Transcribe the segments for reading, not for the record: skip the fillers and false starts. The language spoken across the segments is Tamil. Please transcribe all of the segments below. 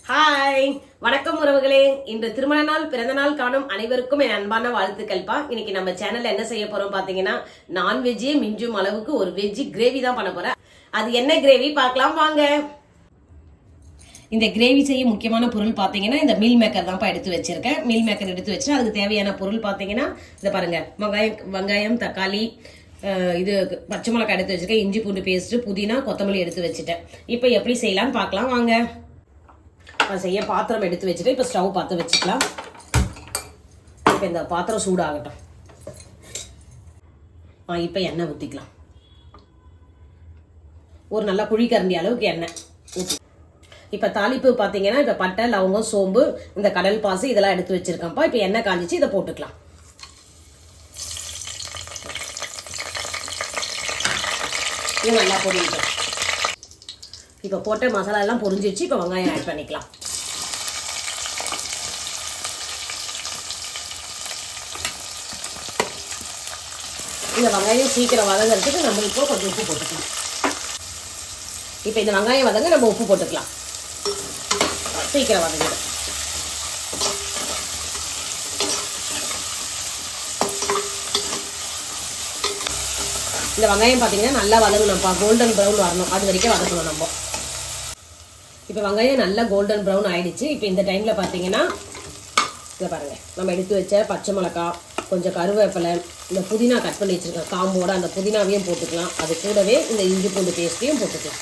ஹாய், வணக்கம் உறவுகளே. இன்று திருமண நாள் பிறந்த நாள் காணும் அனைவருக்கும் என் அன்பான வாழ்த்துக்கள்ப்பா. இன்னைக்கு நம்ம சேனல்ல என்ன செய்ய போறோம் பாத்தீங்கன்னா, நான்வெஜ்ஜே மிஞ்சும் அளவுக்கு ஒரு வெஜ் கிரேவி தான் பண்ண போறேன். அது என்ன கிரேவி பார்க்கலாம் வாங்க. இந்த கிரேவி செய்ய முக்கியமான பொருள் பாத்தீங்கன்னா இந்த மீல் மேக்கர் தான்ப்பா எடுத்து வச்சிருக்கேன். மீல் மேக்கர் எடுத்து வச்சு அதுக்கு தேவையான பொருள் பாத்தீங்கன்னா இதை பாருங்க, வெங்காயம், தக்காளி, இது பச்சை மிளகாய் எடுத்து வச்சிருக்கேன், இஞ்சி பூண்டு பேஸ்ட், புதினா, கொத்தமல்லி எடுத்து வச்சுட்டேன். இப்போ எப்படி செய்யலாம்னு பார்க்கலாம் வாங்க. செய்ய பாத்திரம் எடுத்து வச்சுட்டு இப்போ ஸ்டவ் பார்த்து வச்சுக்கலாம். இப்போ இந்த பாத்திரம் சூடாகட்டும். இப்போ எண்ணெய் ஊற்றிக்கலாம். ஒரு நல்ல குழிக்கரண்டி அளவுக்கு எண்ணெய் ஊற்றி இப்போ தாளிப்பு பார்த்தீங்கன்னா இப்போ பட்டை, லவங்கம், சோம்பு, இந்த கடல் பாசி இதெல்லாம் எடுத்து வச்சிருக்கேன்ப்பா. இப்போ எண்ணெய் காஞ்சிச்சு, இதை போட்டுக்கலாம். இது நல்லா பொரியிட்டோம். இப்போ போட்ட மசாலா எல்லாம் பொரிஞ்சிச்சு. இப்போ வெங்காயம் ஆட் பண்ணிக்கலாம். இந்த வெங்காயம் சீக்கிரம் வதங்கிறதுக்கு நம்ம இப்போ கொஞ்சம் உப்பு போட்டுக்கலாம். இப்போ இந்த வெங்காயம் வதங்க நம்ம உப்பு போட்டுக்கலாம். சீக்கிரம் வதங்கிடும். இந்த வெங்காயம் பார்த்தீங்கன்னா நல்லா வதங்கணும்ப்பா. கோல்டன் ப்ரௌன் வரணும், அது வரைக்கும் வதக்கணும் நம்ம. இப்போ வெங்காயம் நல்லா கோல்டன் ப்ரௌன் ஆயிடுச்சு. இப்போ இந்த டைமில் பார்த்தீங்கன்னா இதை பாருங்கள், நம்ம எடுத்து வச்ச பச்சை மிளகாய், கொஞ்சம் கருவேப்பிலை, இந்த புதினா கட் பண்ணி வச்சுருக்கேன் காம்போட, அந்த புதினாவையும் போட்டுக்கலாம். அது கூடவே இந்த இஞ்சி பூண்டு பேஸ்ட்டையும் போட்டுக்கலாம்.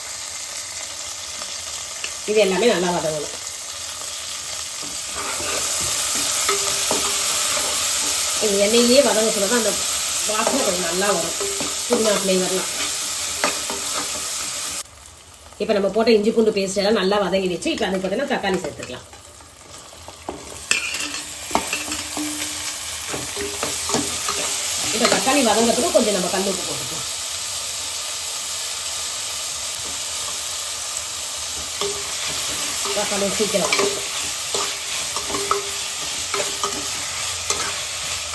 இது எல்லாமே நல்லா வதங்கணும். இது எண்ணெயிலேயே வதங்க சொன்னா அந்த வாசனை கொஞ்சம் நல்லா வரும், புதினா ஃப்ளேவர்லாம். இப்போ நம்ம போட்ட இஞ்சி பூண்டு பேஸ்ட் எல்லாம் நல்லா வதங்கிடுச்சு. இப்போ அதுக்கு பார்த்தீங்கன்னா தக்காளி சேர்த்துக்கலாம். இப்போ தக்காளி வதங்கிறதுக்கு கொஞ்சம் நம்ம கல் உப்பு போட்டுக்கலாம். தக்காளி சீக்கிரம்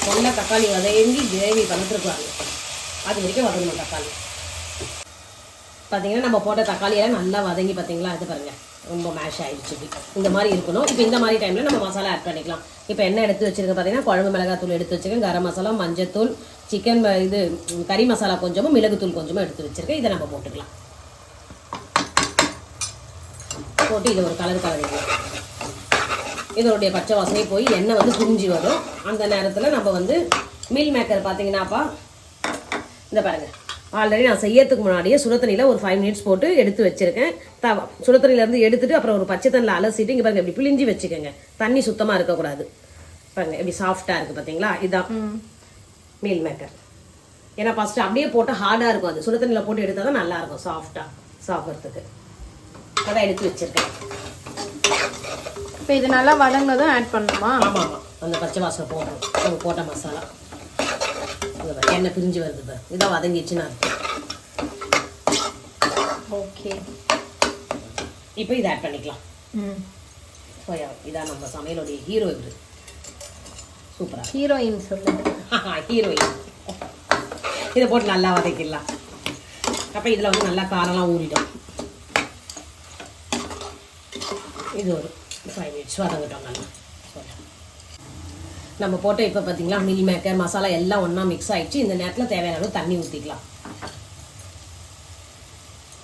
நல்லா தக்காளி வதங்கி கிரேவி வளர்த்துருப்பாங்க, அது வரைக்கும் வதங்கணும் தக்காளி. பார்த்தீங்கன்னா நம்ம போட்ட தக்காளியெல்லாம் நல்லா வதங்கி பார்த்தீங்களா, இது பாருங்கள் ரொம்ப மேஷ் ஆகிடுச்சு. இந்த மாதிரி இருக்கணும். இப்போ இந்த மாதிரி டைமில் நம்ம மசாலா ஆட் பண்ணிக்கலாம். இப்போ என்ன எடுத்து வச்சுருக்கேன் பார்த்தீங்கன்னா, குழம்பு மிளகாத்தூள் எடுத்து வச்சுருக்கேன், கரம் மசாலா, மஞ்சத்தூள், சிக்கன் இது கறி மசாலா கொஞ்சமும், மிளகுத்தூள் கொஞ்சமும் எடுத்து வச்சுருக்கேன். இதை நம்ம போட்டுக்கலாம். போட்டு இதை ஒரு கலர் கலரிக்கலாம். இதனுடைய பச்சை வாசனை போய் எண்ணெய் வந்து புரிஞ்சு வரும். அந்த நேரத்தில் நம்ம வந்து மீல் மேக்கர் பார்த்தீங்கன்னாப்பா இந்த பாருங்கள், ஆல்ரெடி நான் செய்யறதுக்கு முன்னாடியே சுடுதண்ணியில் ஒரு 5 மினிட்ஸ் போட்டு எடுத்து வச்சுருக்கேன். சுடுதண்ணிலேருந்து எடுத்துட்டு அப்புறம் ஒரு பச்சை தண்ணியில் அலசிட்டு இங்கே பாருங்கள், இப்படி பிழிஞ்சி வச்சுக்கோங்க. தண்ணி சுத்தமாக இருக்கக்கூடாது. பாருங்கள் எப்படி சாஃப்டாக இருக்குது பார்த்தீங்களா. இதுதான் மீல் மேக்கர். ஏன்னா ஃபஸ்ட்டு அப்படியே போட்டு ஹார்டாக இருக்கும், அது சுடுதண்ணியில் போட்டு எடுத்தால் தான் நல்லாயிருக்கும் சாஃப்டாக சாப்பிட்றதுக்கு. அதான் எடுத்து வச்சுருக்கேன். இப்போ இது நல்லா வதங்கினதும் ஆட் பண்ணணுமா? ஆமாம் ஆமாம், அந்த பச்சை வாசனை போடணும். நம்ம போட்ட மசாலா எண்ணெய் பிரிஞ்சு வருது பாரு, இதான் வதங்கிடுச்சுன்னா ஓகே. இப்போ இதை ஆட் பண்ணிக்கலாம். இதான் நம்ம சமையலுடைய ஹீரோ. இது சூப்பரா ஹீரோயின் சொல்லுங்க. ஹீரோயின். இதை போட்டு நல்லா வதக்கிடலாம். அப்போ இதில் வந்து நல்லா காரெல்லாம் ஊறிடும். இது ஒரு 5 மினிட்ஸ் வதங்கிட்டோம் நல்லா. நம்ம போட்ட இப்போ பார்த்தீங்களா மீல் மேக்கர் மசாலா எல்லாம் ஒன்றா மிக்ஸ் ஆகிடுச்சு. இந்த நேரத்தில் தேவையான அளவு தண்ணி ஊற்றிக்கலாம்.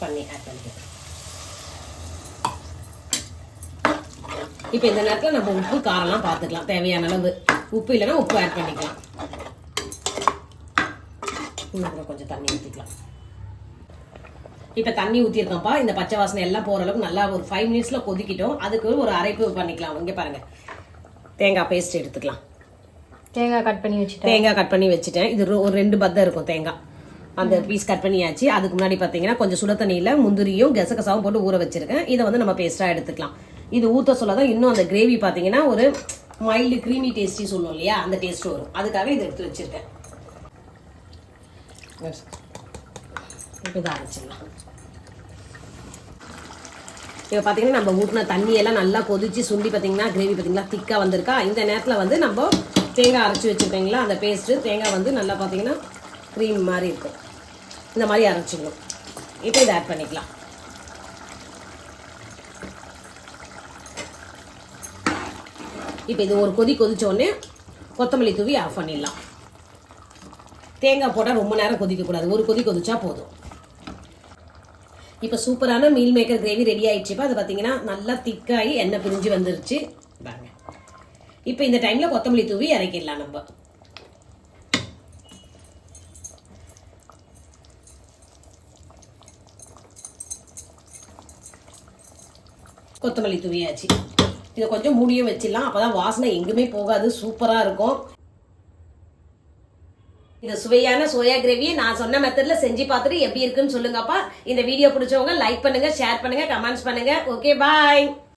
தண்ணி ஆட் பண்ணிக்கலாம். இப்போ இந்த நேரத்தில் நம்ம உப்பு காரெல்லாம் பார்த்துக்கலாம். தேவையான அளவு உப்பு இல்லைன்னா உப்பு ஆட் பண்ணிக்கலாம். இன்னும் கொஞ்சம் தண்ணி ஊற்றிக்கலாம். இப்போ தண்ணி ஊற்றிருக்கோம்ப்பா. இந்த பச்சை வாசனை எல்லாம் போகிற அளவுக்கு நல்லா ஒரு 5 மினிட்ஸில் கொதிக்கிட்டோம். அதுக்கு ஒரு அரைப்பு பண்ணிக்கலாம். இங்கே பாருங்கள், தேங்காய் பேஸ்ட் எடுத்துக்கலாம். தேங்காய் கட் பண்ணி வச்சுட்டேன். இது ஒரு 2 பத்தை இருக்கும் தேங்காய். அந்த பீஸ் கட் பண்ணியாச்சு. அதுக்கு முன்னாடி பார்த்தீங்கன்னா கொஞ்சம் சுட தண்ணியில் முந்திரியும் கசகசாவும் போட்டு ஊற வச்சிருக்கேன். இதை வந்து நம்ம பேஸ்ட்டாக எடுத்துக்கலாம். இது ஊற்ற சொல்ல தான் இன்னும் அந்த கிரேவி பார்த்தீங்கன்னா ஒரு மைல்டு க்ரீமி டேஸ்டி சொல்லுவோம் இல்லையா, அந்த டேஸ்ட் வரும். அதுக்காக இதை எடுத்து வச்சிருக்கேன். இப்போ இதை அரைச்சிடலாம். இப்போ பார்த்தீங்கன்னா நம்ம ஊற்றின தண்ணியெல்லாம் நல்லா கொதிச்சு சுண்டி பார்த்தீங்கன்னா கிரேவி பார்த்தீங்களா திக்காக வந்திருக்கா. இந்த நேரத்தில் வந்து நம்ம தேங்காய் அரைச்சி வச்சுருக்கீங்களா அந்த பேஸ்ட்டு, தேங்காய் வந்து நல்லா பார்த்தீங்கன்னா க்ரீம் மாதிரி இருக்கும். இந்த மாதிரி அரைச்சிக்கணும். இப்போ இதை ஆட் பண்ணிக்கலாம். இப்போ இது ஒரு கொதி கொதிச்ச உடனே கொத்தமல்லி தூவி ஆஃப் பண்ணிடலாம். தேங்காய் போட்டால் ரொம்ப நேரம் கொதிக்கக்கூடாது, ஒரு கொதி கொதிச்சா போதும். இப்போ சூப்பரான மீல் மேக்கர் கிரேவி ரெடி ஆயிடுச்சுப்பா. அது பார்த்தீங்கன்னா நல்லா திக்காகி எண்ணெய் பிரிஞ்சு வந்துருச்சு பாருங்க. இப்போ இந்த டைமில் கொத்தமல்லி தூவி இறக்கிடலாம். நம்ம கொத்தமல்லி தூவியாச்சு. இதை கொஞ்சம் மூடியும் வச்சிடலாம், அப்போதான் வாசனை எங்குமே போகாது, சூப்பராக இருக்கும். இந்த சுவையான சோயா கிரேவியை நான் சொன்ன மெத்தட்ல செஞ்சு பார்த்துட்டு எப்படி இருக்குன்னு சொல்லுங்கப்பா. இந்த வீடியோ பிடிச்சவங்க லைக் பண்ணுங்க, ஷேர் பண்ணுங்க, கமெண்ட்ஸ் பண்ணுங்க. ஓகே, பாய்.